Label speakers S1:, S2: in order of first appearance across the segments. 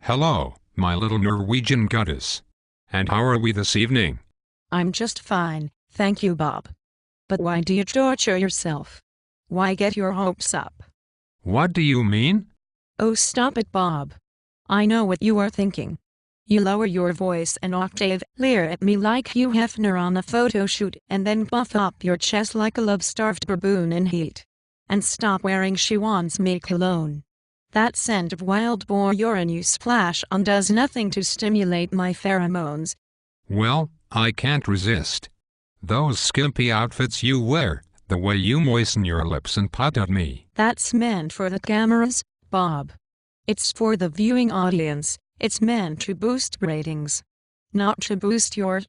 S1: Hello, my little Norwegian goddess. And how are we this evening?
S2: I'm just fine, thank you, Bob. But why do you torture yourself? Why get your hopes up?
S1: What do you mean?
S2: Oh, stop it, Bob. I know what you are thinking. You lower your voice an octave, leer at me like Hugh Hefner on a photo shoot, and then puff up your chest like a love-starved baboon in heat. And stop wearing Siwan's Me cologne. That scent of wild boar urine you splash on does nothing to stimulate my pheromones.
S1: Well, I can't resist. Those skimpy outfits you wear, the way you moisten your lips and pot at me.
S2: That's meant for the cameras, Bob. It's for the viewing audience. It's meant to boost ratings. Not to boost your,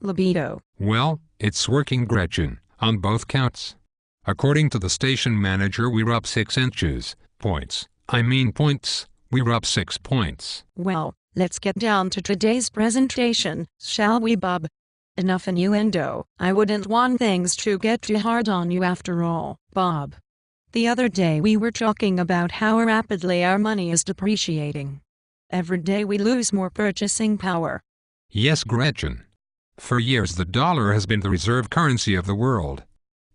S2: libido.
S1: Well, it's working, Gretchen, on both counts. According to the station manager, we're up 6 inches. Points. We're up 6 points.
S2: Well, let's get down to today's presentation, shall we, Bob? Enough innuendo. I wouldn't want things to get too hard on you after all, Bob. The other day we were talking about how rapidly our money is depreciating. Every day we lose more purchasing power.
S1: Yes, Gretchen. For years the dollar has been the reserve currency of the world.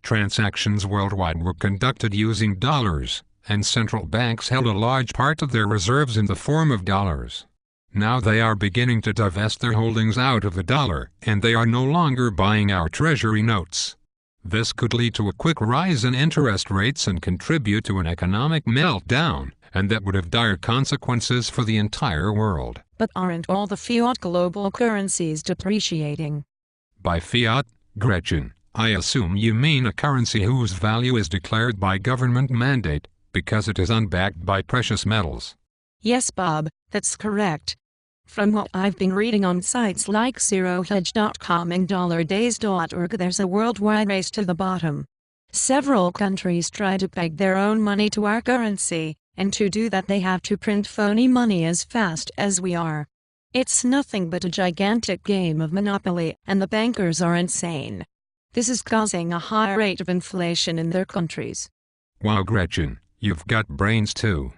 S1: Transactions worldwide were conducted using dollars, and central banks held a large part of their reserves in the form of dollars. Now they are beginning to divest their holdings out of the dollar, and they are no longer buying our treasury notes. This could lead to a quick rise in interest rates and contribute to an economic meltdown, and that would have dire consequences for the entire world.
S2: But aren't all the fiat global currencies depreciating?
S1: By fiat, Gretchen, I assume you mean a currency whose value is declared by government mandate, because it is unbacked by precious metals.
S2: Yes, Bob, that's correct. From what I've been reading on sites like ZeroHedge.com and DollarDays.org, there's a worldwide race to the bottom. Several countries try to peg their own money to our currency, and to do that they have to print phony money as fast as we are. It's nothing but a gigantic game of monopoly, and the bankers are insane. This is causing a high rate of inflation in their countries.
S1: Wow, Gretchen, you've got brains too.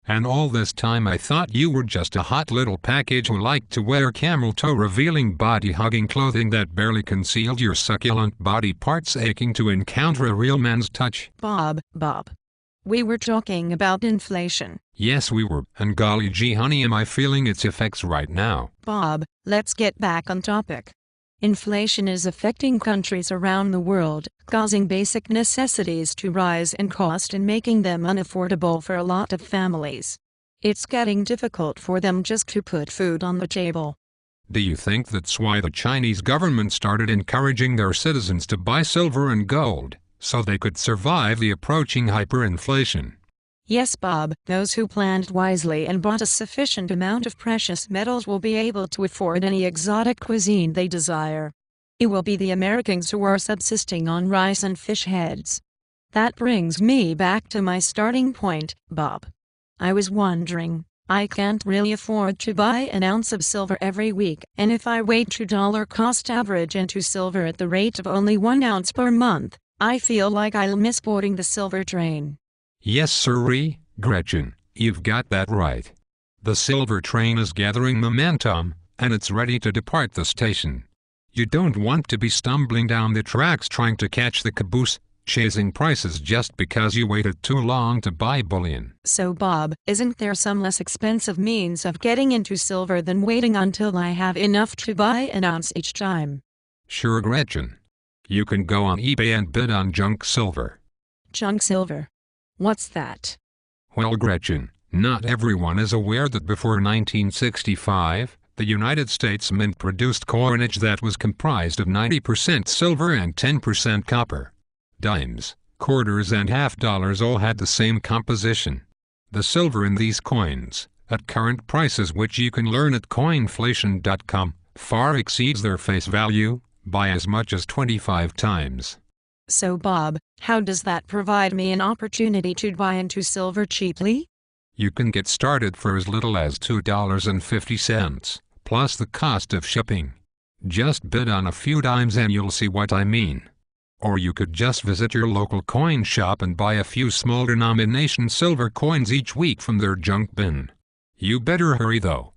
S1: And all this time I thought you were just a hot little package who liked to wear camel-toe revealing body-hugging clothing that barely concealed your succulent body parts, aching to encounter a real man's touch.
S2: Bob. We were talking about inflation.
S1: Yes, we were. And golly gee, honey, am I feeling its effects right now.
S2: Bob, let's get back on topic. Inflation is affecting countries around the world, causing basic necessities to rise in cost and making them unaffordable for a lot of families. It's getting difficult for them just to put food on the table.
S1: Do you think that's why the Chinese government started encouraging their citizens to buy silver and gold, so they could survive the approaching hyperinflation?
S2: Yes, Bob, those who planned wisely and bought a sufficient amount of precious metals will be able to afford any exotic cuisine they desire. It will be the Americans who are subsisting on rice and fish heads. That brings me back to my starting point, Bob. I was wondering, I can't really afford to buy an ounce of silver every week, and if I wait $2 cost average into silver at the rate of only 1 ounce per month, I feel like I'll miss boarding the silver train.
S1: Yes, sirree, Gretchen, you've got that right. The silver train is gathering momentum, and it's ready to depart the station. You don't want to be stumbling down the tracks trying to catch the caboose, chasing prices just because you waited too long to buy bullion.
S2: So, Bob, isn't there some less expensive means of getting into silver than waiting until I have enough to buy an ounce each time?
S1: Sure, Gretchen. You can go on eBay and bid on junk silver.
S2: Junk silver? What's that?
S1: Well, Gretchen, not everyone is aware that before 1965, the United States Mint produced coinage that was comprised of 90% silver and 10% copper. Dimes, quarters and half dollars all had the same composition. The silver in these coins, at current prices which you can learn at coinflation.com, far exceeds their face value by as much as 25 times.
S2: So, Bob, how does that provide me an opportunity to buy into silver cheaply?
S1: You can get started for as little as $2.50, plus the cost of shipping. Just bid on a few dimes and you'll see what I mean. Or you could just visit your local coin shop and buy a few small denomination silver coins each week from their junk bin. You better hurry though.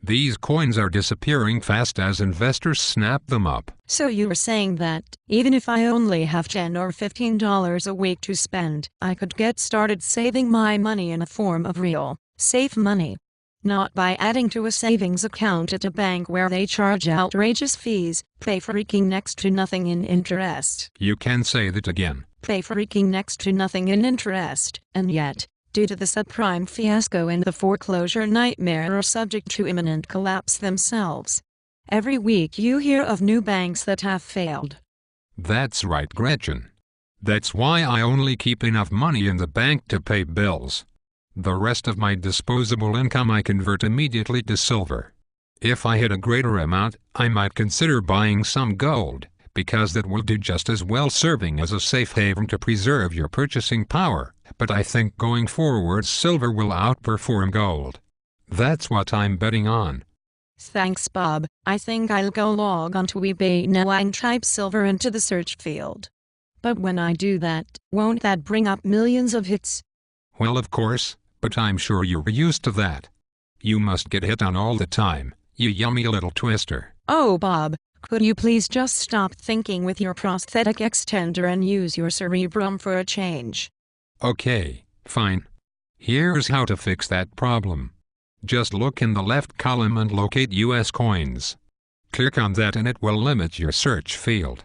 S1: These coins are disappearing fast as investors snap them up.
S2: So you're saying that, even if I only have $10 or $15 a week to spend, I could get started saving my money in a form of real, safe money. Not by adding to a savings account at a bank where they charge outrageous fees, pay freaking next to nothing in interest.
S1: You can say that again.
S2: Pay freaking next to nothing in interest, and yet, due to the subprime fiasco and the foreclosure nightmare, are subject to imminent collapse themselves. Every week you hear of new banks that have failed.
S1: That's right, Gretchen. That's why I only keep enough money in the bank to pay bills. The rest of my disposable income I convert immediately to silver. If I had a greater amount, I might consider buying some gold, because that will do just as well serving as a safe haven to preserve your purchasing power. But I think going forward silver will outperform gold. That's what I'm betting on.
S2: Thanks, Bob. I think I'll go log onto eBay now and type silver into the search field. But when I do that, won't that bring up millions of hits?
S1: Well, of course, but I'm sure you're used to that. You must get hit on all the time, you yummy little twister.
S2: Oh, Bob, could you please just stop thinking with your prosthetic extender and use your cerebrum for a change?
S1: Okay, fine. Here's how to fix that problem. Just look in the left column and locate US coins. Click on that and it will limit your search field.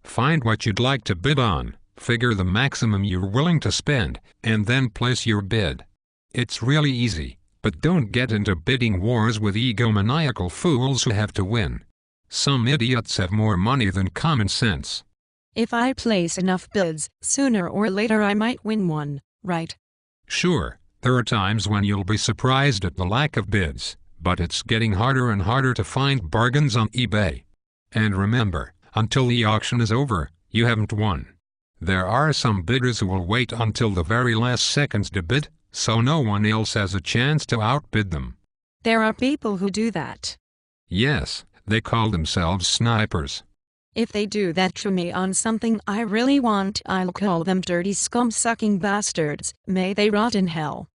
S1: Find what you'd like to bid on, figure the maximum you're willing to spend, and then place your bid. It's really easy, but don't get into bidding wars with egomaniacal fools who have to win. Some idiots have more money than common sense.
S2: If I place enough bids, sooner or later I might win one, right?
S1: Sure, there are times when you'll be surprised at the lack of bids, but it's getting harder and harder to find bargains on eBay. And remember, until the auction is over, you haven't won. There are some bidders who will wait until the very last seconds to bid, so no one else has a chance to outbid them.
S2: There are people who do that.
S1: Yes, they call themselves snipers.
S2: If they do that to me on something I really want, I'll call them dirty scum-sucking bastards. May they rot in hell.